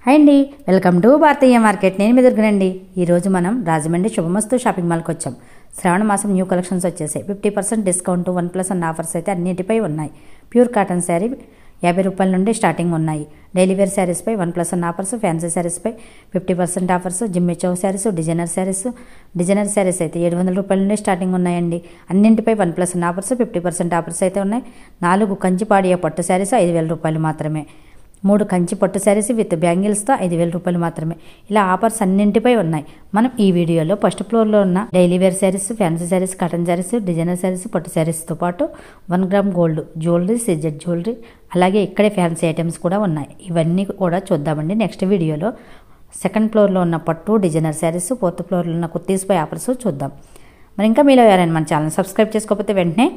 Hi అండి, welcome to Bharatiya market. నేను మీ దగ్గరండి. ఈరోజు మనం రాజమండ్రి శుభమస్తు షాపింగ్ మాల్కి వచ్చాం. శ్రావణ మాసం న్యూ కలెక్షన్స్ వచ్చేసాయి. 50% డిస్కౌంట్, 1+1 ఆఫర్స్ అయితే అన్నిటిపై ఉన్నాయి. ప్యూర్ కాటన్ శారీ 50 రూపాయల నుండి స్టార్టింగ్ ఉన్నాయి. డైలీ వేర్ శారీస్పై 1+1 ఆఫర్స్, ఫ్యాన్సీ శారీస్పై 50% offers, Jimmy Choo saris, designer saris అయితే 700 రూపాయల నుండి స్టార్టింగ్ ఉన్నాయండి. అన్నింటిపై 1+1 ఆఫర్స్, 50% ఆఫర్స్ అయితే ఉన్నాయి. 4 కంచిపాడియా పట్టు శారీస్ 5,000 రూపాయలు మాత్రమే. 3 కంచి పట్టు శారీస్ విత్ బ్యాంగిల్స్తో 5,000 రూపాయలు మాత్రమే. ఇలా ఆఫర్స్ అన్నింటిపై ఉన్నాయి. మనం ఈ వీడియోలో ఫస్ట్ ఫ్లోర్లో ఉన్న daily wear saris, fancy saris, cotton saris, designer saris, పట్టు శారీస్తో పాటు 1 gram gold jewellery, CZ jewellery, అలాగే ఇక్కడే ఫ్యాన్సీ ఐటమ్స్ కూడా ఉన్నాయి. ఇవన్నీ కూడా చూద్దామండి నెక్స్ట్ వీడియోలో. సెకండ్ ఫ్లోర్లో ఉన్న పట్టు డిజైనర్ శారీస్, 4th ఫ్లోర్లో ఉన్న కుర్తీస్పై ఆఫర్స్ చూద్దాం. మరి ఇంకా మీలో ఎవరైనా మన ఛానల్ సబ్స్క్రైబ్ చేసుకోకపోతే వెంటనే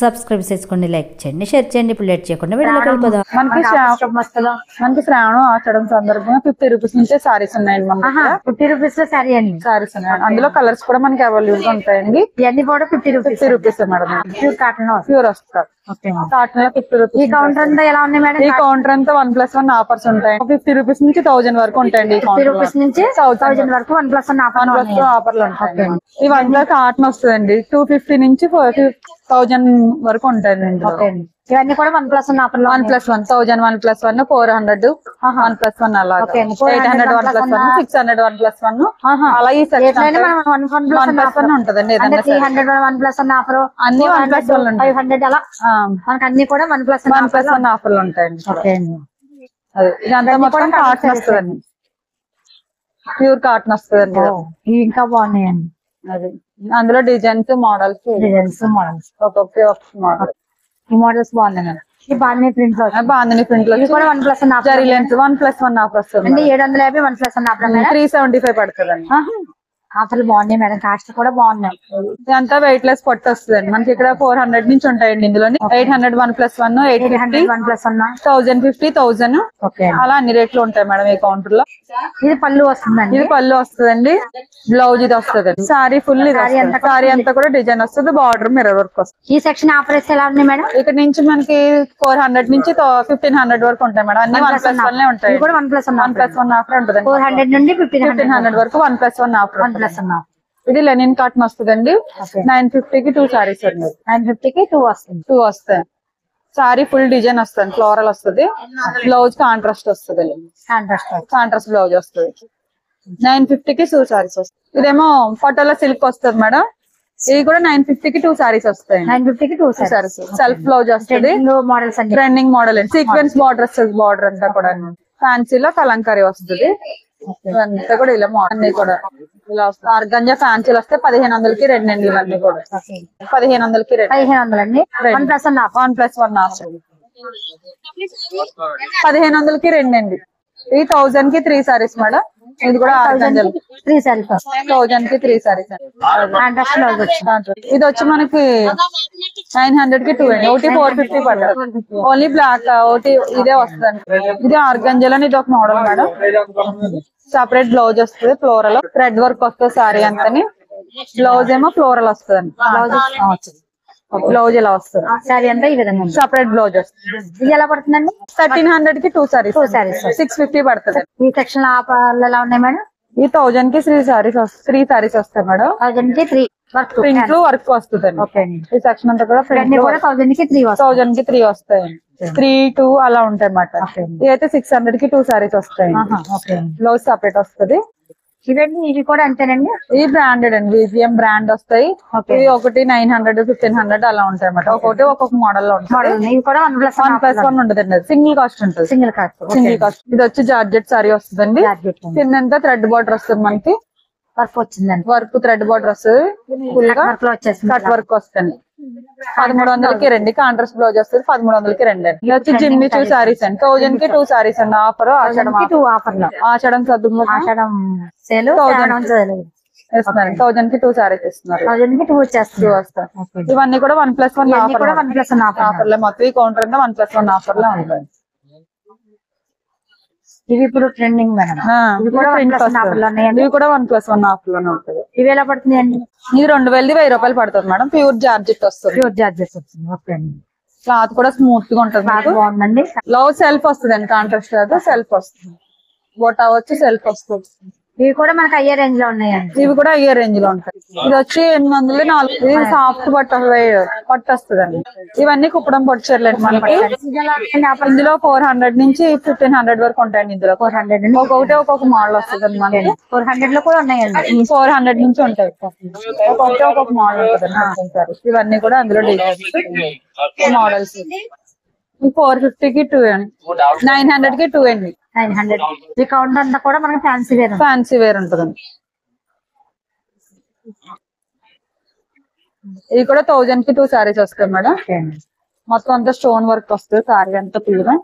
సబ్స్క్రైబ్ చేసుకోండి, లైక్ చేయండి, షేర్ చేయండి. ఇప్పుడు లేట్ చేయకుండా వీడియోకి వెళ్ళిపోదాం. మనకి శ్రావణం ఆచడం సందర్భంగా 50 రూపీస్ నుంచే సారీస్ ఉన్నాయండి. 50 రూపీస్ లో సారీ అండి. సారీస్ ఉన్నాయి, అందులో కలర్స్ కూడా మనకి అవైలబుల్ గా ఉంటాయండి. ఇవన్నీ కూడా 50 rupees madam. Pure cotton, pure వస్తారు. కాటన్ లో 50 రూపీస్. ఈ కౌంటర్ అంతా ఎలా ఉన్నాయి మేడం? ఈ కౌంటర్ అంతా 1+1 ఆఫర్స్ ఉంటాయి. 50 రూపీస్ నుంచి 1000 వరకు ఉంటాయండి. 50 రూపీస్ నుంచి 1000 వరకు 1+1 ఆఫర్లు ఉంటాయి. ఈ 1+ కాటన్ వస్తుందండి. 250 నుంచి 1000 వరకు ఉంటాయండి. ఇవన్నీ కూడా 1+1 ఆఫర్ లో 1+1 1000, 1+1 400, 1+1 అలా 800, 1+1 600, 1+1 అలా ఈ సెక్షన్ 1+1 ఉంటదండి. 300 1+1 ఆఫర్, అన్ని 1+1 500 అలా మనకి అన్ని కూడా 1+1 ఆఫర్లు ఉంటాయండి. అదే ఇదంతా మొత్తం కాటన్ వస్తుందండి. ప్యూర్ కాటన్ వస్తుందండి. ఇంకా బాగున్నాయండి. అది అందులో డిజైన్స్, మోడల్స్ ఒక్కొక్క మోడల్. ఈ మోడల్స్ బాగున్నాయి. ఈ బాందిని ప్రింట్ లో, బాందిని ప్రింట్ లో కూడా 1+1 ఆఫర్. జరీ లెన్స్ 1+1 ఆఫర్ వస్తుంది. 750 1+1 ఆఫర్. 375 పడుతుందండి. ఆఫర్లు బాగున్నాయి మేడం, కాస్ట్ కూడా బాగున్నాయి. ఇదంతా వెయిట్ లెస్ పట్టు వస్తుందండి. మనకి ఇక్కడ 400 నుంచి ఉంటాయండి. ఇందులో 800 1+1, 800 1+1, 1050, 1000 అలా అన్ని రేట్లు ఉంటాయి మేడం ఈ కౌంటర్ లో. ఇది పళ్ళు వస్తుందండి. ఇది పళ్ళు వస్తుందండి. బ్లౌజ్ ఇది వస్తుంది. సారీ ఫుల్ సారీ అంతా కూడా డిజైన్ వస్తుంది. బార్డర్ మిర్రర్ వర్క్ వస్తుంది. ఈ సెక్షన్ ఆఫర్స్ ఎలా ఉన్నాయి మేడం? ఇక్కడ నుంచి మనకి 400 నుంచి 1500 వరకు ఉంటాయి మేడం. అన్ని 1+1 ఉంటాయి. 1+1 ఆఫర్ ఉంటుంది. 400 నుండి 1500 వరకు 1+1 ఆఫర్. ఇది లెనిన్ కాటన్ వస్తుందండి. 950కి 2 సారీస్ అండి. 950కి 2 వస్తుంది. 2 వస్తాయి. సారీ ఫుల్ డిజైన్ వస్తుంది. ఫ్లోరల్ వస్తుంది. బ్లౌజ్ కాంట్రాస్ట్ వస్తుంది. కాంట్రాస్ట్ బ్లౌజ్ వస్తుంది. 950కి 2 సారీస్ వస్తాయి. ఇదేమో పటోలా సిల్క్ వస్తుంది మేడం. ఇది కూడా 950కి 2 సారీస్ వస్తాయి. 950కి 2 సారీస్. సెల్ఫ్ బ్లౌజ్ వస్తుంది. మోడల్స్ అండి. ట్రెండింగ్ మోడల్ అండి. సీక్వెన్స్ బార్డర్ వస్తుంది. బార్డర్ అంతా కూడా ఫ్యాన్సీలో కలంకారీ వస్తుంది. అంతా కూడా ఇలా అన్ని కూడా ఇలా వస్తాయి. ఆర్గంజా ఫ్యాన్సీలు వస్తే 1500కి 2 అండి. ఇవన్నీ కూడా 1500కి 2. 1500 అండి. 1+1 ఆఫర్. 1+1 ఆఫర్. 1500కి 2 అండి. ఈ 1000కి 3 సారీస్ మేడం. ఇది కూడా 3 సారీస్. 1000కి 3 సారీస్. ఇది వచ్చి మనకి 900కి 2 అండి. ఒకటి 450 పడుతుంది. ఓన్లీ బ్లాక్ ఒకటి ఇదే వస్తుంది. ఇది ఆర్గంజాలో ఇది ఒక మోడల్ మేడం. సపరేట్ బ్లౌజ్ వస్తుంది. ఫ్లోరల్ థ్రెడ్ వర్క్ వస్తుంది. సారీ అంతని బ్లౌజ్ ఏమో ఫ్లోరల్ వస్తుంది. బ్లౌజ్ ఇలా వస్తుంది. సారీ అంతా ఈ విధంగా సపరేట్ బ్లౌజ్ వస్తుంది. ఇది ఎలా పడుతుందండి? 1300కి 2 సారీస్. 650 పడుతుంది. ఈ సెక్షన్ ఆఫర్లు ఎలా ఉన్నాయి మేడం? ఈ 1000కి 3 సారీస్ వస్తాయి మేడం. 1000కి 3 ప్రింట్ వర్క్ వస్తుంది. ఈ సెక్షన్ అంతా కూడా 1000కి 3 వస్తాయి. 3, 2 అలా ఉంటాయి అన్నమాట. ఇదైతే 600కి 2 సారీస్ వస్తాయి. బ్లౌజ్ సపరేట్ వస్తుంది. ఇవి కూడా అంతేనండి. ఇది బ్రాండెడ్ అండి. వివిఎం బ్రాండ్ వస్తాయి. ఇవి ఒకటి 900, 1500 అలా ఉంటాయి అన్నమాట. ఒక్కొక్క మోడల్ లో ఉంటుంది. ఇది కూడా 1+1 ఉండదండి. సింగిల్ కాస్ట్ ఉంటుంది. Single cost. ఇది వచ్చి జార్జెట్ సారీ వస్తుందండి. కిందంతా థ్రెడ్ బార్డర్ వస్తుంది. మనకి వర్క్ వచ్చిందండి. వర్క్ థ్రెడ్ బార్డర్ వస్తుంది. ఫుల్ గా కట్ వర్క్ వస్తుంది. 1300కి 2. కాంట్రాస్ట్ బ్లౌజ్ వస్తుంది. 1300కి 2 అండి. ఇది వచ్చి జిమ్మి చూ సారీస్ అండి. 1000కి 2 సారీస్ అండి. ఆఫర్ ఆషాఢం సద్దు ఆషాఢం సేల్ 1000కి 2 సారీస్ ఇస్తున్నారు. 1000కి 2 వస్తాయి. ఇవన్నీ కూడా 1+1 ఆఫర్. ఆఫర్లే మొత్తం. ఈ కౌంటర్ అంతా 1+1 ఆఫర్లే ఉంటాయి. ఇవి ఇప్పుడు ట్రెండింగ్ మేడం. ఇవి కూడా 1+1 ఆఫర్ లోనే ఉంటుంది. ఇవి ఎలా పడుతున్నాయండి? ఇది 2000 1000 రూపాయలు పడుతుంది మేడం. ప్యూర్ జార్జెట్ వస్తుంది. క్లాత్ కూడా స్మూత్ గా ఉంటుంది. బాగుందండి. బ్లౌజ్ సెల్ఫ్ వస్తుంది అండి. కాంట్రాస్ట్ సెల్ఫ్ వస్తుంది. బొటా వచ్చి సెల్ఫ్ వస్తుంది. ఇవి కూడా మనకి అయ్యే రేంజ్ లో ఉన్నాయండి. ఇవి కూడా అయ్యే రేంజ్ లో ఉంటాయి. ఇది వచ్చి 800 ఇది సాఫ్ట్ పట్టు వస్తుందండి. ఇవన్నీ కుప్పడం పట్టు చీరలు మనకి. ఇందులో 400 నుంచి 1500 వరకు ఉంటాయండి. ఇందులో 400 ఒక్కొక్కటి ఒక్కొక్క మోడల్ వస్తుంది మనకి. 400 లో కూడా ఉన్నాయండి. 400 నుంచి ఉంటాయి. ఒక్కొక్కటి ఒక్కొక్క మోడల్ ఉంటుంది. ఇవన్నీ కూడా అందులో డిజైన్స్ మోడల్స్. 450 కి 2 అండి. 900 కి 2 అండి. 900. ఈ కౌంటర్ అంతా కూడా మనకి ఫ్యాన్సీ వేర్ ఉంటుందండి. ఇది కూడా 1000 కి 2 సారీస్ వస్తాయి మేడం. మొత్తం అంతా స్టోన్ వర్క్ వస్తుంది. సారీ అంతా ఫుల్గా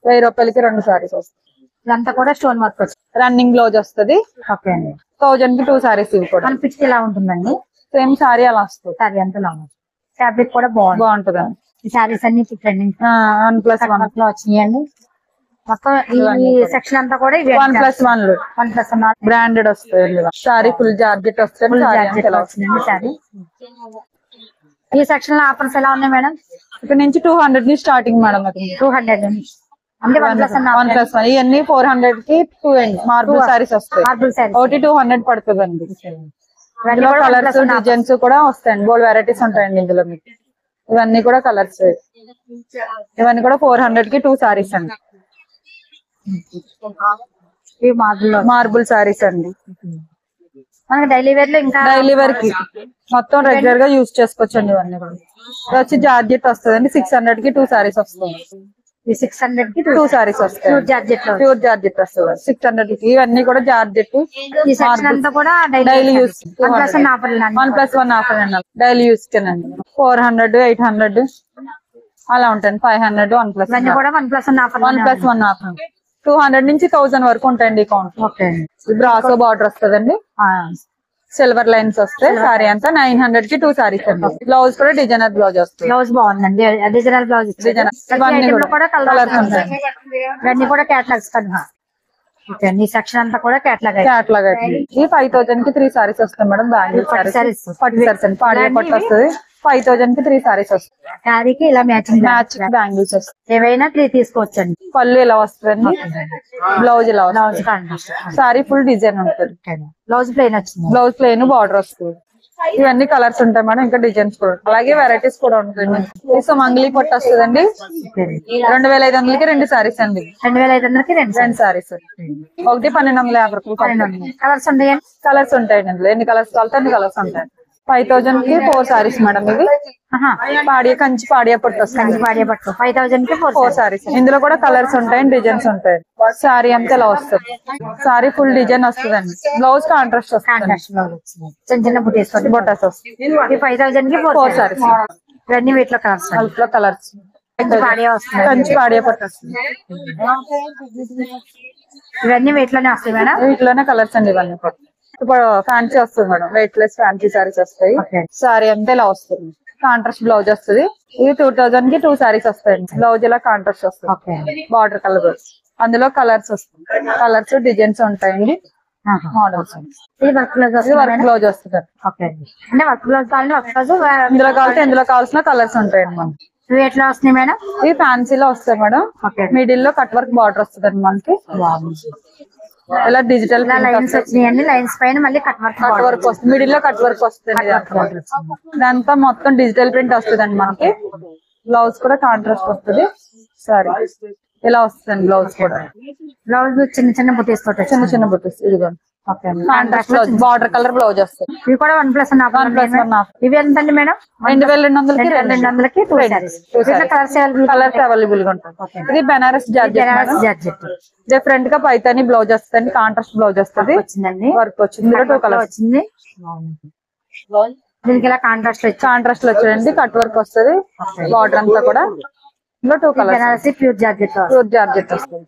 1000 రూపాయలకి 2 సారీస్ వస్తాయి. ఇదంతా కూడా స్టోన్ వర్క్ వస్తుంది. రన్నింగ్ బ్లౌజ్ వస్తుంది. 1000 కి 2 సారీస్. ఇవి కూడా పిక్స్ ఎలా ఉంటుందండి? సేమ్ సారీ అలా వస్తుంది. సారీ అంతా లాంగ్. ఫ్యాబ్రిక్ కూడా బాగుంటుందండి. ఈ సారీస్ అన్ని ట్రెండింగ్ 1+1 లో వచ్చినాయండి. మొత్తం ఈ సెక్షన్ అంతా కూడా 1+1 బ్రాండెడ్ వస్తాయి. సారీ ఫుల్ జార్జెట్ వస్తుంది. సారీ ఈ సెక్షన్ లో ఆఫర్స్ ఎలా ఉన్నాయి మేడం? ఇక్కడ నుంచి 200 ని స్టార్టింగ్ మేడం. 200 అంటే 1+1 ఇవన్నీ 400 కి 2 అండి. మార్బుల్ సారీస్ వస్తాయి. ఒకటి 200 పడుతుందండి. కలర్స్ డిజైన్స్ కూడా వస్తాయండి. బోల్డ్ వెరైటీస్ ఉంటాయండి ఇందులో మీకు. ఇవన్నీ కూడా కలర్స్. ఇవన్నీ కూడా 400 కి 2 సారీస్ అండి. మార్బుల్ సారీస్ అండి. మనకి డైలీ వేర్ లో ఇంకా డైలీ వేర్ కి మొత్తం రెగ్యులర్ గా యూజ్ చేసుకోవచ్చు అండి. ఇవన్నీ కూడా వచ్చి జార్జెట్ వస్తుంది. 600 కి 2 సారీస్ వస్తుంది. 600 కి 2 సారీస్ వస్తాయి. ప్యూర్ జార్జెట్ వస్తుంది 600 కి. ఇవన్నీ కూడా జార్జెట్. ఈ సెక్షన్ అంతా కూడా డైలీ యూస్. 1+1 ఆఫర్ అండి. డైలీ యూస్ కిందండి. 400 800 అలా ఉంటాయండి. 500 1+1 ఆఫర్. 1+1 ఆఫర్ 200 నుంచి 1000 వరకు ఉంటాయండి. అకౌంట్ బ్రాసో బార్డర్ వస్తుందండి. సిల్వర్ లైన్స్ వస్తాయి. సారీ అంతా 900 కి 2 సారీస్ అండి. బ్లౌజ్ కూడా డిజైనర్ బ్లౌజ్ వస్తుంది. బ్లౌజ్ బాగుందండి. డిజైనర్ బ్లౌజ్ కూడా కలర్స్ ఉంటాయి. ఇవన్నీ కూడా క్యాటలాగ్స్ కన్నా. ఈ సెక్షన్ అంతా కూడా క్యాటలాగ్. ఈ 5000 కి 3 సారీస్ వస్తాయి మేడం. బ్యాంగిల్ సారీస్ పట్టు సారీస్ అండి. పాడియా పట్టు వస్తుంది. 5000 కి 3 సారీస్ వస్తాయి. శారీకి ఇలా మ్యాచింగ్ బ్యాంగిల్స్ వస్తాయి. ఏవైనా 3 తీసుకోవచ్చండి. పళ్ళు ఇలా వస్తుంది. బ్లౌజ్ ఇలా వస్తుంది. సారీ ఫుల్ డిజైన్ ఉంటుంది. బ్లౌజ్ ప్లెయిన్ వచ్చింది. బ్లౌజ్ ప్లెయిన్ బార్డర్ వస్తుంది. ఇవన్నీ కలర్స్ ఉంటాయి మేడం. ఇంకా డిజైన్స్ కూడా అలాగే వెరైటీస్ కూడా ఉంటాయి. సో మంగళీ పట్టు వస్తుందండి. 2500 కి 2 సారీస్ అండి. 2500 కి 2 సారీస్. ఒకటి 1250 కలర్స్ ఉంటాయి. కలర్స్ ఉంటాయండి. అందులో ఎన్ని కలర్స్ కావాలంటే అన్ని కలర్స్ ఉంటాయి. 5000 కి 4 సారీస్ మేడం. ఇది కంచి పాడియా పట్టు వస్తుంది. 5000 కి 4 సారీస్. ఇందులో కూడా కలర్స్ ఉంటాయి, డిజైన్స్ ఉంటాయి. సారీ అంతా ఇలా వస్తుంది. సారీ ఫుల్ డిజైన్ వస్తుందండి. బ్లౌజ్ కాంట్రాస్ట్ వస్తుంది. చిన్న చిన్న బొటాస్ వస్తుంది. 5000 కి 4 సారీస్. ఇవన్నీ వీటిలో కలర్స్. కలర్స్ కంచి పాడియా పట్టు వస్తుంది. ఇవన్నీ వీటిలోనే వస్తాయి మేడం. వీటిలోనే కలర్స్ అండి. ఇవన్నీ ఇప్పుడు ఫ్యాన్సీ వస్తుంది madam. Weight less fancy saris వస్తాయి. సారీ అంతా ఇలా వస్తుంది. కాంట్రాస్ట్ బ్లౌజ్ వస్తుంది. ఇది 2000 కి 2 సారీస్ వస్తాయండి. బ్లౌజ్ ఇలా కాంట్రాస్ట్ వస్తుంది. బార్డర్ కలర్ అందులో కలర్స్ వస్తాయి. కలర్స్ డిజైన్స్ ఉంటాయండి. మోడల్స్. ఇది వర్క్ బ్లౌజ్ వస్తుంది. అంటే వర్క్ బ్లౌజ్ ఇందులో కావాలంటే ఇందులో కావాల్సిన కలర్స్ ఉంటాయండి. మనం ఎట్లా వస్తున్నాయి మేడం? ఇవి ఫ్యాన్సీలో వస్తాయి మేడం. మిడిల్ లో కట్ వర్క్ బార్డర్ వస్తుంది మనకి. ఇలా డిజిటల్ లైన్స్ వచ్చినాయండి. లైన్స్ పైన మళ్ళీ కట్ వర్క్ వస్తుంది. మిడిల్ లో కట్ వర్క్ వస్తుంది. దాంతో మొత్తం డిజిటల్ ప్రింట్ వస్తుందండి మనకి. బ్లౌజ్ కూడా కాంట్రాస్ట్ వస్తుంది. సరే ఇలా వస్తుంది. బ్లౌజ్ కూడా బ్లౌజ్ చిన్న చిన్న బుటీస్ తోటి. చిన్న చిన్న బుటీస్. ఇదిగోండి బార్డర్ కలర్ బ్లౌజ్ వస్తుంది. ఇవి కూడా 1+1 ఆఫర్. ఇవి ఎంతండి మేడం? 2200 కి 2 సారీస్. కలర్స్ అవైలబుల్ గా ఉంటాయి. ఇది బెనారస్ జార్జెట్. డిఫరెంట్ గా పైతాని బ్లౌజ్ వస్తుంది. కాంట్రాస్ట్ బ్లౌజ్ వస్తుంది. వర్క్ వచ్చింది. 2 కలర్స్ వచ్చింది. దీనికి ఇలా కాంట్రాస్ట్ లో వచ్చేయండి. కట్ వర్క్ వస్తుంది. బార్డర్ అంతా కూడా 2 కలర్స్. ప్యూర్ జార్జెట్ వస్తుంది.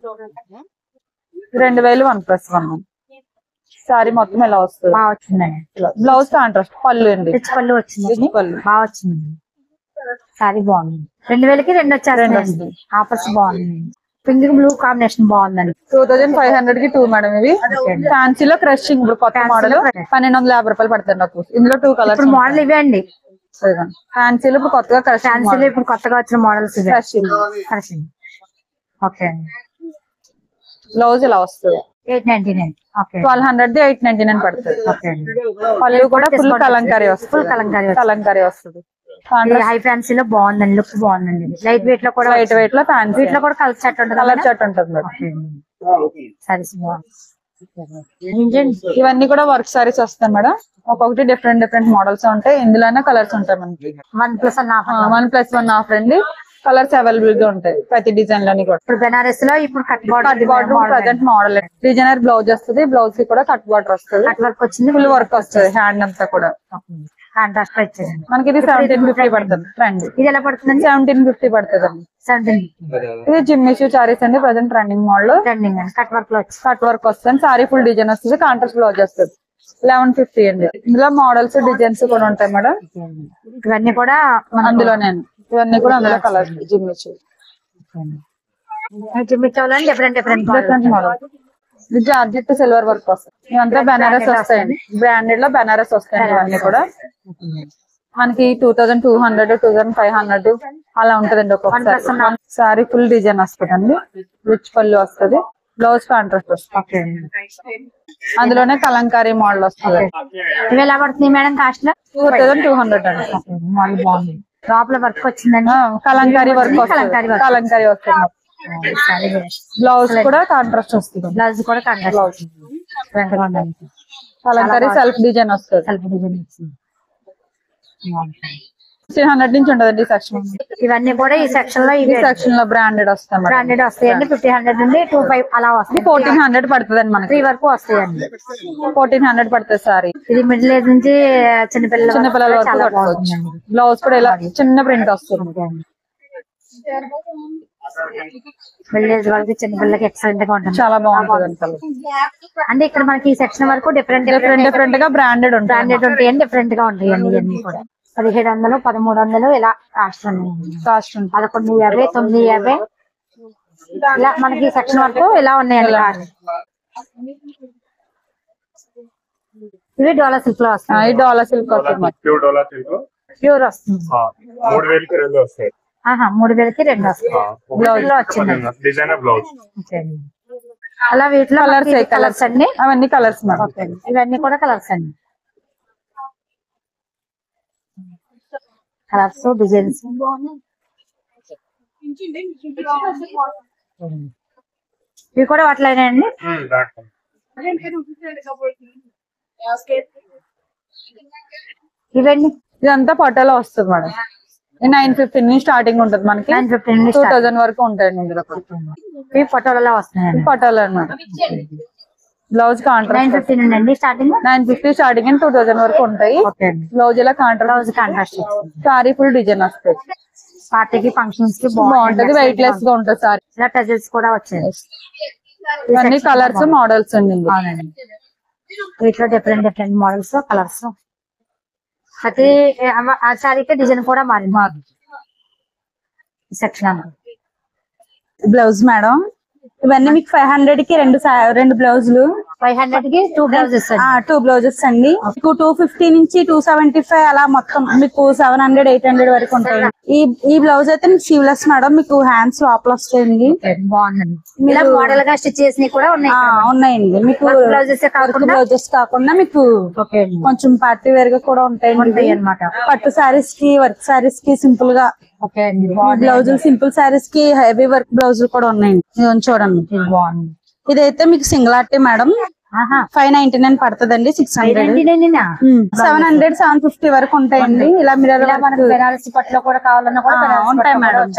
2000 1+1. సారీ మొత్తం ఎలా వస్తుంది. Blouse contrast. పళ్ళు అండి. పళ్ళు వచ్చింది. బాగా వచ్చింది. సారీ బాగుంది. 2000 కి 2 వచ్చేస్తాయి. ఆఫర్స్ బాగుంది. పింక్ బ్లూ కాంబినేషన్ బాగుందండి. 2500 కి 2 మేడం. ఇవి ఫ్యాన్సీలో క్రషింగ్ ఇప్పుడు కొత్త మోడల్ 1250 రూపాయలు పడతాయి నాకు. ఇందులో 2 కలర్స్. మోడల్ ఇవే అండి. ఫ్యాన్సీలో ఇప్పుడు కొత్తగా వచ్చిన మోడల్స్. క్రషింగ్. ఓకే. బ్లౌజ్ ఇలా వస్తుంది 899. ఓకే 1200 899 పడుతుంది. ఓకే అండి. పళ్ళు కూడా ఫుల్ కలంకారీ వస్తుంది. ఫుల్ కలంకారీ కలంకారీ వస్తుంది. హై ఫ్యాన్సీ లో బాగుందండి, లుక్ బాగుందండి. లైట్ వెయిట్ లో కూడా, లైట్ వెయిట్ లో ఫ్యాన్సీ, వీటిలో కూడా కలర్ షర్ట్ ఉంటుంది. కలర్ షర్ట్ ఉంటుంది మేడం. సారీస్ ఇవన్నీ కూడా వర్క్ సారీస్ వస్తాయి మేడం. ఒక్కొక్కటి డిఫరెంట్ డిఫరెంట్ మోడల్స్ ఉంటాయి. ఇందులోనే కలర్స్ ఉంటాయి మనకి. 1+1 ఆఫర్ అండి. కలర్స్ అవైలబుల్ గా ఉంటాయి ప్రతి డిజైన్ లోని కూడా. ఇప్పుడు బెనారస్ లో ఇప్పుడు cut border present model designer blouse వస్తుంది. బ్లౌజ్ కి కూడా కట్ బార్డర్ వస్తుంది. కట్ వర్క్ వచ్చింది, ఫుల్ వర్క్ వస్తుంది. హ్యాండ్ అంతా కూడా కాంట్రాస్ట్ ఇచ్చేది మనకి. ఇది 1750 పడుతుంది. ట్రెండ్ ఇది ఎలా పడుతుంది? 1750 పడుతుంది అండి. 1750. ఇది జిమ్మి షూ సారీస్ అండి. Present trending model. ట్రెండింగ్ అండి. కట్ వర్క్ లో వచ్చి కట్ వర్క్ వస్తుంది. సారీ ఫుల్ డిజైన్ వస్తుంది. కాంట్రాస్ట్ బ్లౌజ్ వస్తుంది. 1150 అండి. ఇందులో మోడల్స్ డిజైన్స్ కూడా ఉంటాయి మేడం. ఇవన్నీ కూడా అందులోనే. ఇవన్నీ కూడా అందులో colours Jimmy Choo. Different different model. ఇది జార్జెట్ సిల్వర్ వర్క్ వస్తుంది. ఇవంతా బెనారస్ వస్తాయండి. బ్రాండెడ్ లో బెనారస్ వస్తాయండి. ఇవన్నీ కూడా మనకి 2200 2500 అలా ఉంటదండి. ఒక్కొక్కసారి సారీ ఫుల్ డిజైన్ వస్తుందండి. రిచ్ పళ్ళు వస్తుంది. బ్లౌజ్ కాంట్రాస్ట్ వస్తుంది. అందులోనే కలంకారీ మోడల్ వస్తుంది. ఇవి ఎలా పడుతుంది మేడం? కాస్ట్ లో 2200 అండి. మోడల్ బాగుంది. లోపల వర్క్ వచ్చిందండి. కలంకారీ వర్క్ వస్తుంది. కలంకారీ వస్తుంది. బ్లౌజ్ కూడా కాంట్రాస్ట్ వస్తుంది. బ్లౌజ్ కూడా కాంట్రాస్ట్. కలంకారీ సెల్ఫ్ డిజైన్ వస్తుంది. సెల్ఫ్ డిజైన్ వచ్చింది. 1500 నుంచి ఉంటదండి ఈ సెక్షన్. ఇవన్నీ కూడా ఈ సెక్షన్ లో, ఈ సెక్షన్ లో బ్రాండెడ్ వస్తాయి. బ్రాండెడ్ వస్తాయండి. 1500 నుండి 25 అలా వస్తాయి. 1400 పడుతుంది అండి మనకి. 3 వరకు వస్తాయండి. 1400 పడుతుంది సారీ. ఇది మిడిల్ ఏజ్ నుంచి చిన్నపిల్లల వరకు. బ్లౌజ్ కూడా ఇలా చిన్న ప్రింట్ వస్తుంది. మిడిల్ ఏజ్ వాళ్ళకి చిన్నపిల్లలకి ఎక్సలెంట్ గా ఉంటుంది. చాలా బాగుంటుంది అంటే ఇక్కడ మనకి ఈ సెక్షన్ వరకు డిఫరెంట్ గా బ్రాండెడ్ ఉంటాయి. డిఫరెంట్ గా ఉంటాయి ఇవన్నీ కూడా. 1700 1300 ఇలా కాస్ట్ ఉన్నాయి. కాస్ట్ 1150 950 ఇలా మనకి ఈ సెక్షన్ వరకు ఇలా ఉన్నాయండి కాస్ట్. ఇవి డోలా సిల్క్ లో వస్తాయి. డోలా సిల్క్ వస్తుంది. ప్యూర్ వస్తుంది. 3000కి 2 వస్తాయి. 3000కి 2 వస్తాయి. బ్లౌజ్ లో వచ్చింది డిజైనర్ బ్లౌజ్. అలా వీటిలో కలర్స్ అండి. అవన్నీ కలర్స్ ఇవన్నీ కూడా కలర్స్ అండి. కలర్స్ డిజైన్స్ ఇవి కూడా వాటిలోనండి. ఇవన్నీ ఇదంతా పట్టలో వస్తుంది మేడం. 950 నుంచి స్టార్టింగ్ ఉంటుంది మనకి. 950 2000 వరకు ఉంటాయండి ఇందులో. ఇవి పటోలలో వస్తున్నాయి. పటోలో అన్నమాట. బ్లౌజ్ కాంట్రాస్ట్ 950 నుండి స్టార్టింగ్. 950 స్టార్టింగ్ అండ్ 2000 వరకు ఉంటాయి. బ్లౌజ్ ఇలా కాంట్రాస్ట్. సారీ ఫుల్ డిజైన్ వస్తుంది. పార్టీకి ఫంక్షన్స్ కి బాగుంటది. వెయిట్ లెస్ గా ఉంటుంది సారీ. ఇలా టజల్స్ కూడా వచ్చాయి. ఇవన్నీ కలర్స్ మోడల్స్ అండి. వీటిలో డిఫరెంట్ డిఫరెంట్ మోడల్స్ కలర్స్. ప్రతి ఆ సారీకి డిజైన్ కూడా మారింది. Section blouse madam. ఇవన్నీ మీకు 500 కి రెండు బ్లౌజులు. 500 కి 2 బ్లౌజెస్. 2 బ్లౌజెస్ అండి. మీకు 250 నుంచి 275 అలా మొత్తం మీకు 700 800 వరకు ఉంటాయి. ఈ బ్లౌజ్ అయితే మీకు సీవ్లెస్ మేడం. మీకు హ్యాండ్స్ లోపల వస్తాయండి. బాగుందండి. ఇలా మోడల్ గా స్టిచ్ చేసినవి కూడా ఉన్నాయండి. మీకు బ్లౌజెస్ కాకుండా మీకు కొంచెం పార్టీ వేర్ గా కూడా ఉంటాయి అన్నమాట. పట్టు సారీస్ కి వర్క్ సారీస్ కి సింపుల్ గా బ్లౌజులు, సింపుల్ సారీస్ కి హెవీ వర్క్ బ్లౌజులు కూడా ఉన్నాయండి. చూడండి బాగుంది. ఇదైతే మీకు సింగిల్ ఆర్టీ మేడం. 599 పడుతుందండి. 600 700 750 వరకు ఉంటాయండి. ఇలా మిర్రర్ బెనారసి పట్టులో కూడా కావాలన్నా కూడా ఉంటాయి మేడం.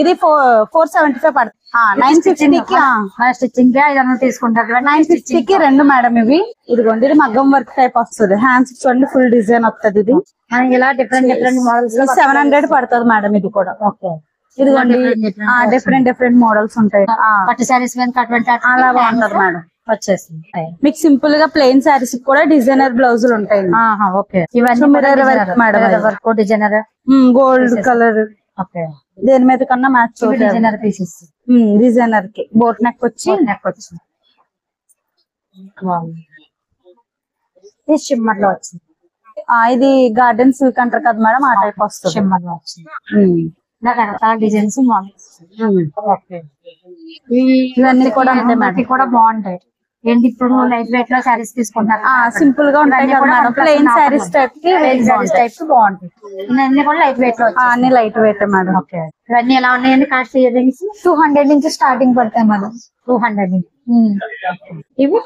ఇది 475 పడుతుంది. 950 కి మన స్టిచ్చింగ్ కి 500 తీసుకుంటారు. 950 కి 2 మేడం ఇవి. ఇదిగోండి ఇది మగ్గం వర్క్ టైప్ వస్తుంది. హ్యాండ్స్ చూడండి ఫుల్ డిజైన్ వస్తుంది. ఇది ఇలా డిఫరెంట్ డిఫరెంట్ మోడల్స్ 700 పడుతుంది మేడం. ఇది కూడా ఇదిగోండి డిఫరెంట్ మోడల్స్ ఉంటాయి. పట్టు సారీస్ అలా బాగుంటది మేడం. వచ్చేసింది. మీకు సింపుల్ గా ప్లెయిన్ సారీస్ కూడా డిజైనర్ బ్లౌజులు ఉంటాయి. వర్క్ డిజైనర్ గోల్డ్ కలర్ దేని మీద కన్నా మ్యాచ్ డిజైనర్ పీసెస్. డిజైనర్ కి బోట్ నెక్ వచ్చి షిమ్మర్ లో వచ్చింది. ఇది గార్డెన్ సిల్క్ అంటారు కదా మేడం. ఆ టైప్ వస్తుంది. షిమ్మర్ లో వచ్చింది. రకరకాల డిజైన్స్ మోడల్స్. ఇవన్నీ కూడా అంతే మేడం. ఇవి కూడా బాగుంటాయి. ఏంటి ఇప్పుడు లైట్ వెయిట్ లో శారీస్ తీసుకుంటారు, సింపుల్ గా ఉంటాయి కదా మేడం. ప్లెయిన్ శారీస్ టైప్ కి టైప్స్ బాగుంటాయి. ఇవన్నీ కూడా లైట్ వెయిట్ లో అన్ని లైట్ వెయిట్ మేడం. ఇవన్నీ ఎలా ఉన్నాయండి కాస్ట్? ఇయరింగ్స్ 200 నుంచి స్టార్టింగ్ పడతాయి మేడం. 200. ఇవి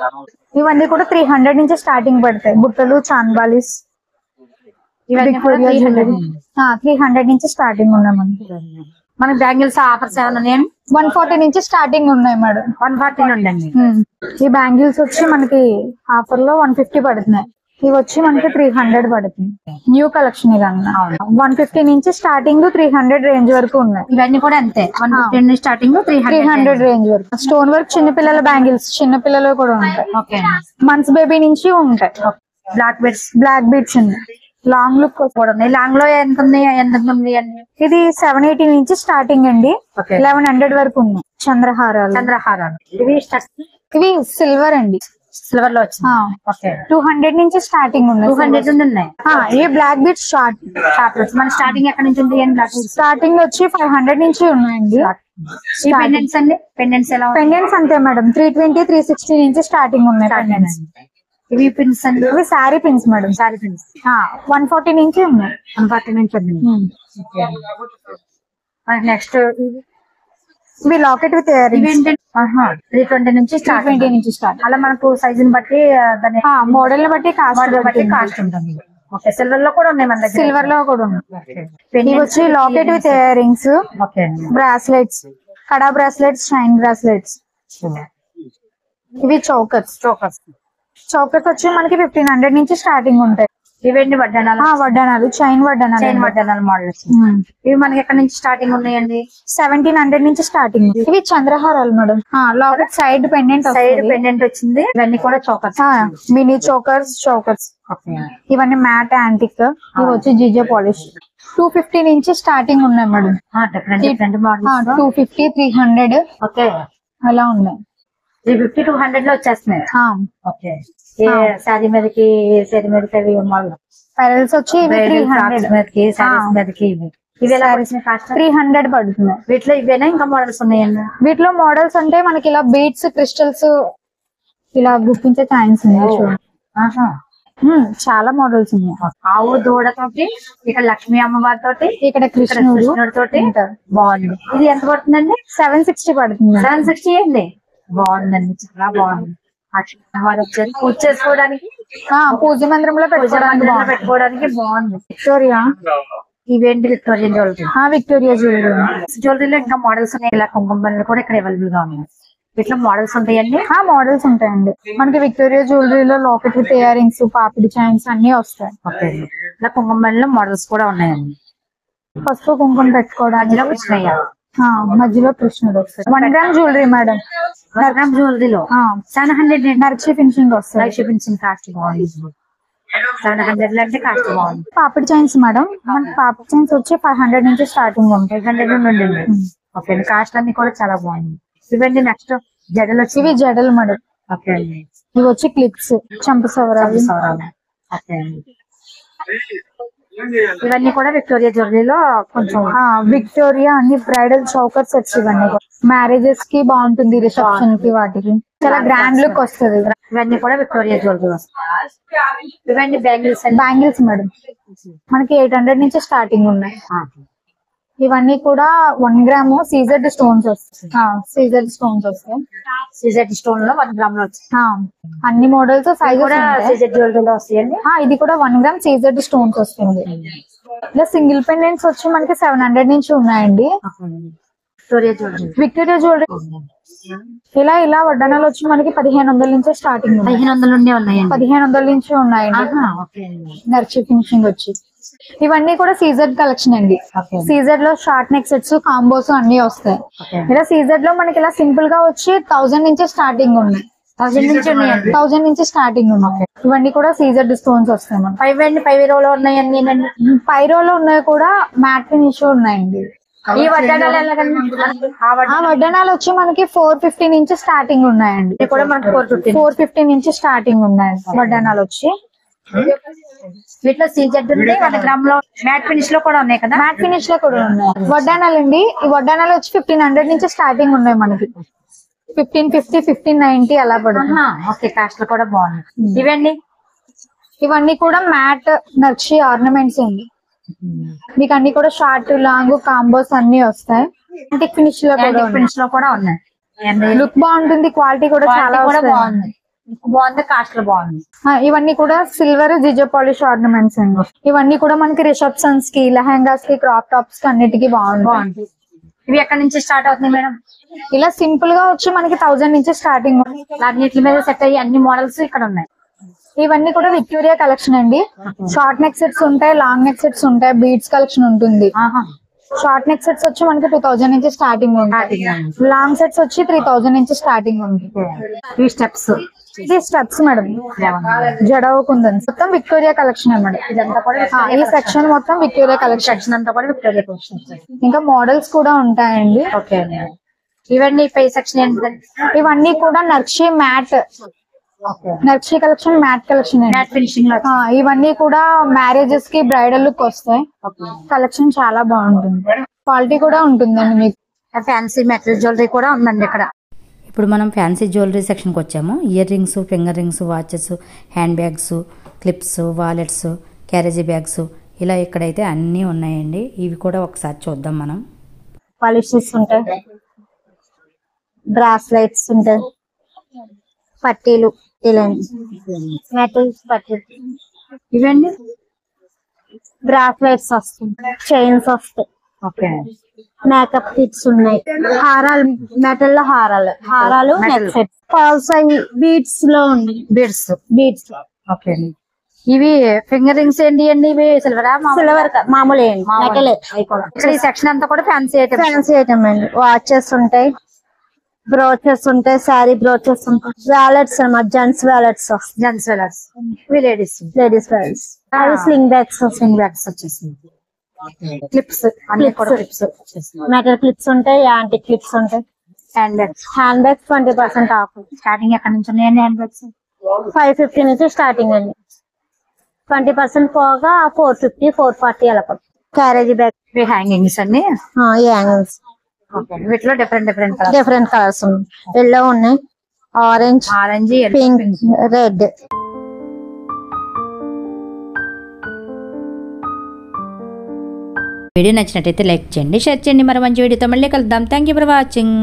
ఇవన్నీ కూడా 300 నుంచి స్టార్టింగ్ పడతాయి. బుట్టలు, చాన్బాలిస్, ఇవన్నీ కూడా 300 నుంచి స్టార్టింగ్ ఉన్నాయి మనకి. మనకి బ్యాంగిల్స్ ఆఫర్స్ ఏమైనా ఉన్నాయండి? 140 నుంచి స్టార్టింగ్ ఉన్నాయి మేడం. 140 ఉండండి. ఈ బ్యాంగిల్స్ వచ్చి మనకి ఆఫర్ లో 150 పడుతున్నాయి. ఇవి వచ్చి మనకి 300 పడుతుంది. న్యూ కలెక్షన్ ఇదన్నా. 150 నుంచి స్టార్టింగ్ 300 రేంజ్ వరకు ఉన్నాయి. ఇవన్నీ కూడా అంతే 150 స్టార్టింగ్ 300 రేంజ్ వరకు. స్టోన్ వర్క్ చిన్నపిల్లల బ్యాంగిల్స్, చిన్నపిల్లలు కూడా ఉంటాయి. మంత్స్ బేబీ నుంచి ఉంటాయి. బ్లాక్ బీడ్స్ ఉన్నాయి. లాంగ్ లుక్ కూడా ఉన్నాయి. లాంగ్ లో ఎంత ఉంది? ఇది 780 నుంచి స్టార్టింగ్ అండి. 1100 వరకు ఉన్నాయి. చంద్రహారాలు ఇవి సిల్వర్ అండి. సిల్వర్ లో వచ్చింది. 200 నుంచి స్టార్టింగ్ ఉన్నాయి. 200 ఉన్నాయి. ఇవి బ్లాక్ బీడ్స్ షార్ట్. మన స్టార్టింగ్ ఎక్కడ నుంచి ఉంది? స్టార్టింగ్ వచ్చి 500 నుంచి ఉన్నాయండి. ఈ పెండెంట్స్ అండి? పెండెంట్స్ ఎలా? పెండెంట్స్ అంతే మేడం. 320, 360 నుంచి స్టార్టింగ్ ఉన్నాయి పెండెంట్స్. ఇవి పిన్స్ అండి? ఇవి sari pins madam. Sari pins 140 నుంచి ఉన్నాయి. 140 నుంచి ఉంది. నెక్స్ట్ ఇవి లాకెట్ విత్ ఇయరింగ్స్ 320 నుంచి 320 నుంచి స్టార్ట్. అలా మనకు సైజుని బట్టి దాని మోడల్ ని బట్టి కాస్ట్ ఉంటుంది. సిల్వర్ లో కూడా ఉన్నాయి మన దగ్గర. సిల్వర్ లో కూడా ఉన్నాయి. ఇవి వచ్చి locket with earrings, bracelets, kada bracelets, shine bracelets. ఇవి చౌకర్స్ వచ్చి మనకి 1500 నుంచి స్టార్టింగ్ ఉంటాయి. ఇవన్నీ వడ్డానాలు, చైన్ వడ్డానాలు మోడల్స్. ఇవి మనకి ఎక్కడ నుంచి స్టార్టింగ్ ఉన్నాయండి? 1700 నుంచి స్టార్టింగ్. ఇవి చంద్రహారాలు మేడం. లాకెట్ సైడ్ పెండెంట్ వచ్చింది. ఇవన్నీ కూడా చౌకర్స్, మినీ చౌకర్స్. ఇవన్నీ మ్యాట్ యాంటిక్. ఇవి వచ్చి జీజే పాలిష్. 250 నుంచి స్టార్టింగ్ ఉన్నాయి మేడం. 250, 300 అలా ఉన్నాయి. 350, 200 లో వచ్చేస్తున్నాయి. శారీ మీదకి అవి పెరల్స్ వచ్చి 300 పడుతుంది. వీటిలో ఇవేనా ఇంకా మోడల్స్ ఉన్నాయండి? వీటిలో మోడల్స్ అంటే మనకి ఇలా బీడ్స్, క్రిస్టల్స్ ఇలా గుప్పించే ఛాన్స్ ఉన్నాయి. చాలా మోడల్స్ ఉన్నాయి. ఆవు దూడతోటి, ఇక్కడ లక్ష్మీ అమ్మవారి తోటి, ఇక్కడ కృష్ణుడు తోటి బాగుంది. ఇది ఎంత పడుతుందండి? 760 పడుతుంది. 760 అండి. బాగుందండి, చాలా బాగుంది. పూజ చేసుకోవడానికి, పూజ మందిరంలో పెట్టుకోవడానికి బాగుంది. విక్టోరియా. ఇవేంటి? Victoria jewellery. విక్టోరియా జ్యువెలరీలో ఇంకా మోడల్స్ ఉన్నాయి. ఇలా కుంకుమలు కూడా ఇక్కడ అవైలబుల్ గా ఉన్నాయి. ఇట్లా మోడల్స్ ఉంటాయండి? మోడల్స్ ఉంటాయండి. మనకి Victoria జ్యువెలరీలో locket with earrings, papdi chains అన్ని వస్తాయి. ఇలా కుంకుమలో మోడల్స్ కూడా ఉన్నాయండి. పసుపు కుంకుమ పెట్టుకోవడానికి మధ్యలో కృష్ణుడు వస్తాడు. 1 గ్రామ్ జ్యువెలరీ మేడం. 1 గ్రామ్ జ్యువెలరీలో 700 నర్చి ఫినిషింగ్ వస్తుంది. నర్చి ఫినిషింగ్ కాస్ట్ బాగుంది. 700 అంటే కాస్ట్ బాగుంది. పాపిడి చైన్స్ మేడం. మనకి పాపిడి చైన్స్ వచ్చి 500 నుంచి స్టార్టింగ్ ఉంటాయి. 500 నుండి కాస్ట్ అన్ని కూడా చాలా బాగుంది. ఇవన్నీ నెక్స్ట్ జడలు వచ్చి ఇవి జడలు మేడం. ఇవి వచ్చి క్లిప్స్, చంపసవరాలు. ఇవన్నీ కూడా విక్టోరియా జ్యువెలరీలో కొంచెం విక్టోరియా అన్ని బ్రైడల్ చౌకర్ సెట్స్. ఇవన్నీ మ్యారేజెస్ కి బాగుంటుంది, రిసెప్షన్ కి, వాటికి చాలా గ్రాండ్ లుక్ వస్తుంది. ఇవన్నీ కూడా విక్టోరియా జ్యువెలరీ వస్తాయి. ఇవన్నీ బ్యాంగిల్స్ మేడం. మనకి 800 నుంచి స్టార్టింగ్ ఉన్నాయి. ఇవన్నీ కూడా 1 గ్రామ్ సీజెడ్ స్టోన్స్ వస్తాయి. సీజెడ్ స్టోన్ లో 1 గ్రామ్ లో వచ్చాయి. అన్ని మోడల్స్ సైజ్ జ్యువెలరీలో వస్తాయండి. ఇది కూడా 1 గ్రామ్ సీజెడ్ స్టోన్స్ వస్తుంది. ఇలా సింగిల్ పెండెంట్స్ వచ్చి మనకి 700 నుంచి ఉన్నాయండి. విక్టోరియా జ్యువెలరీ ఇలా వడ్డానాలు వచ్చి మనకి 1500 నుంచి స్టార్టింగ్. 1500 నుండి ఉన్నాయండి. 1500 నుంచి ఉన్నాయండి. నర్చి ఫినిషింగ్ వచ్చి ఇవన్నీ కూడా సీజెడ్ కలెక్షన్ అండి. సీజెడ్ లో షార్ట్ నెక్ సెట్స్, కాంబోస్ అన్ని వస్తాయి. ఇలా సీజెడ్ లో మనకి ఇలా సింపుల్ గా వచ్చి 1000 నుంచి స్టార్టింగ్ ఉన్నాయి. 1000 నుంచి స్టార్టింగ్ ఉన్నాయి. ఇవన్నీ కూడా సీజెడ్ స్టోన్స్ వస్తాయి. మనకి పైరోలో ఉన్నాయండి. పైరోలో ఉన్నాయి కూడా మ్యాట్ ఫినిష్ ఉన్నాయండి. ఈ వడ్డానాలు వడ్డానాలు వచ్చి మనకి 450 నుంచి స్టార్టింగ్ ఉన్నాయండి. 450 నుంచి స్టార్టింగ్ ఉన్నాయండి వడ్డానాలు వచ్చి. వీటిలో సీజెడ్ ఉంది 1 గ్రామ్ లో మ్యాట్ ఫినిష్ లో కూడా ఉన్నాయి కదా. మ్యాట్ ఫినిష్ లో కూడా ఉన్నాయి. వడ్డానాలు అండి, ఈ వడ్డానాలు వచ్చి 1500 నుంచి స్టార్టింగ్ ఉన్నాయి మనకి. 1550, 1590 అలా పడుతుంది. ఓకే, కాస్ట్ కూడా బాగుంది. ఇవండి ఇవన్నీ కూడా మ్యాట్ నక్షి ఆర్నమెంట్స్ అండి. మీకు అన్ని కూడా షార్ట్ లాంగ్ కాంబోస్ అన్ని వస్తాయి. యాంటిక్ ఫినిష్ ఫినిష్ లో కూడా ఉన్నాయి. లుక్ బాగుంటుంది, క్వాలిటీ కూడా చాలా బాగుంది. బాగుంది, కాస్ట్ లో బాగుంది. ఇవన్నీ కూడా సిల్వర్ జిజో పాలిష్ ఆర్నమెంట్స్ అండి. ఇవన్నీ కూడా మనకి రిసెప్షన్స్ కి, లెహంగాస్ కి, క్రాప్ టాప్స్ కి అన్నిటికీ బాగుంది. ఇవి ఎక్కడి నుంచి స్టార్ట్ అవుతుంది మేడం? ఇలా సింపుల్ గా వచ్చి మనకి 1000 నుంచి స్టార్టింగ్. అన్నిటి మీద సెట్ అయ్యి అన్ని మోడల్స్ ఇక్కడ ఉన్నాయి. ఇవన్నీ కూడా విక్టోరియా కలెక్షన్ అండి. షార్ట్ నెక్ సెట్స్ ఉంటాయి, లాంగ్ నెక్ సెట్స్ ఉంటాయి, బీడ్స్ కలెక్షన్ ఉంటుంది. షార్ట్ నెక్ సెట్స్ వచ్చి మనకి 2000 నుంచి స్టార్టింగ్ ఉంటాయి. లాంగ్ సెట్స్ వచ్చి 3000 నుంచి స్టార్టింగ్ ఉంటుంది. ఈ స్టెప్స్, ఇది స్టెప్స్ మేడం, జడవుకుందని మొత్తం విక్టోరియా కలెక్షన్ మేడం. ఇదంతా కూడా ఈ సెక్షన్ మొత్తం విక్టోరియా కలెక్షన్. సెక్షన్ అంతా కూడా విక్టోరియా కలెక్షన్. ఇంకా మోడల్స్ కూడా ఉంటాయండి. ఓకే, ఇవన్నీ పై సెక్షన్ ఏంటంటే ఇవన్నీ కూడా nakshi matte, nakshi collection, matte collection, matte finishing. ఇవన్నీ కూడా మ్యారేజెస్ కి బ్రైడల్ లుక్ వస్తాయి. కలెక్షన్ చాలా బాగుంటుంది, క్వాలిటీ కూడా ఉంటుందండి. మీకు ఫ్యాన్సీ మెటల్ జ్యువెలరీ కూడా ఉందండి ఇక్కడ. ఇప్పుడు మనం ఫ్యాన్సీ జ్యువెలరీ సెక్షన్కి వచ్చాము. Ear rings, finger rings, watches, hand bags, clips, wallets, carriage bags, ఇలా ఇక్కడైతే అన్నీ ఉన్నాయండి. ఇవి కూడా ఒకసారి చూద్దాం మనం. పాలిషెస్ ఉంటాయి, బ్రాస్లెట్స్ ఉంటాయి, పట్టీలు, మెటల్స్ పట్టీలు. ఇవండి బ్రాస్లెట్స్ వస్తాయి, చైన్స్ వస్తాయి, ఓకే, మేకప్ కిట్స్ ఉన్నాయి, హారాలు, మెటల్ లో హారాలు, నెక్ సెట్, పర్ల్స్, బీడ్స్ లో ఉంది, బీడ్స్. ఓకే, ఇవి ఫింగర్ రింగ్స్ ఏంటి అండి? ఇవి సిల్వర్ మామూలు మెటల్. ఇక్కడ ఈ సెక్షన్ అంతా కూడా ఫ్యాన్సీ ఐటమ్. ఫ్యాన్సీ ఐటమ్ అండి. వాచెస్ ఉంటాయి, బ్రోచెస్ ఉంటాయి, శారీ బ్రోచెస్ ఉంటాయి, వ్యాలెట్స్ అన్నమాట, జెంట్స్ వ్యాలెట్స్, ఇవి లేడీస్ వ్యాలెట్స్, అవి స్లింగ్ బ్యాగ్స్ వచ్చేసింది. క్లిప్స్, అన్ని కూడా క్లిప్స్, మెటల్ క్లిప్స్ ఉంటాయి, యాంటిక్ క్లిప్స్ ఉంటాయి. Hand bags, 20% of. స్టార్టింగ్ ఎక్కడ నుంచి ఉన్నాయండి హ్యాండ్ బ్యాగ్స్? 550 నుంచి స్టార్టింగ్ అండి. 20% పోగా 450, 440 అలా పడుతుంది. క్యారేజీ బ్యాగ్, హ్యాంగింగ్స్ అన్ని, యాంగిల్స్. వీటిలో డిఫరెంట్ కలర్స్ ఉన్నాయి. ఎల్లో ఉన్నాయి, ఆరెంజ్, పింక్, రెడ్. వీడియో నచ్చినట్టయితే లైక్ చేయండి, షేర్ చేయండి. మరి మంచి వీడియోతో మళ్ళీ కలుద్దాం. Thank you for watching.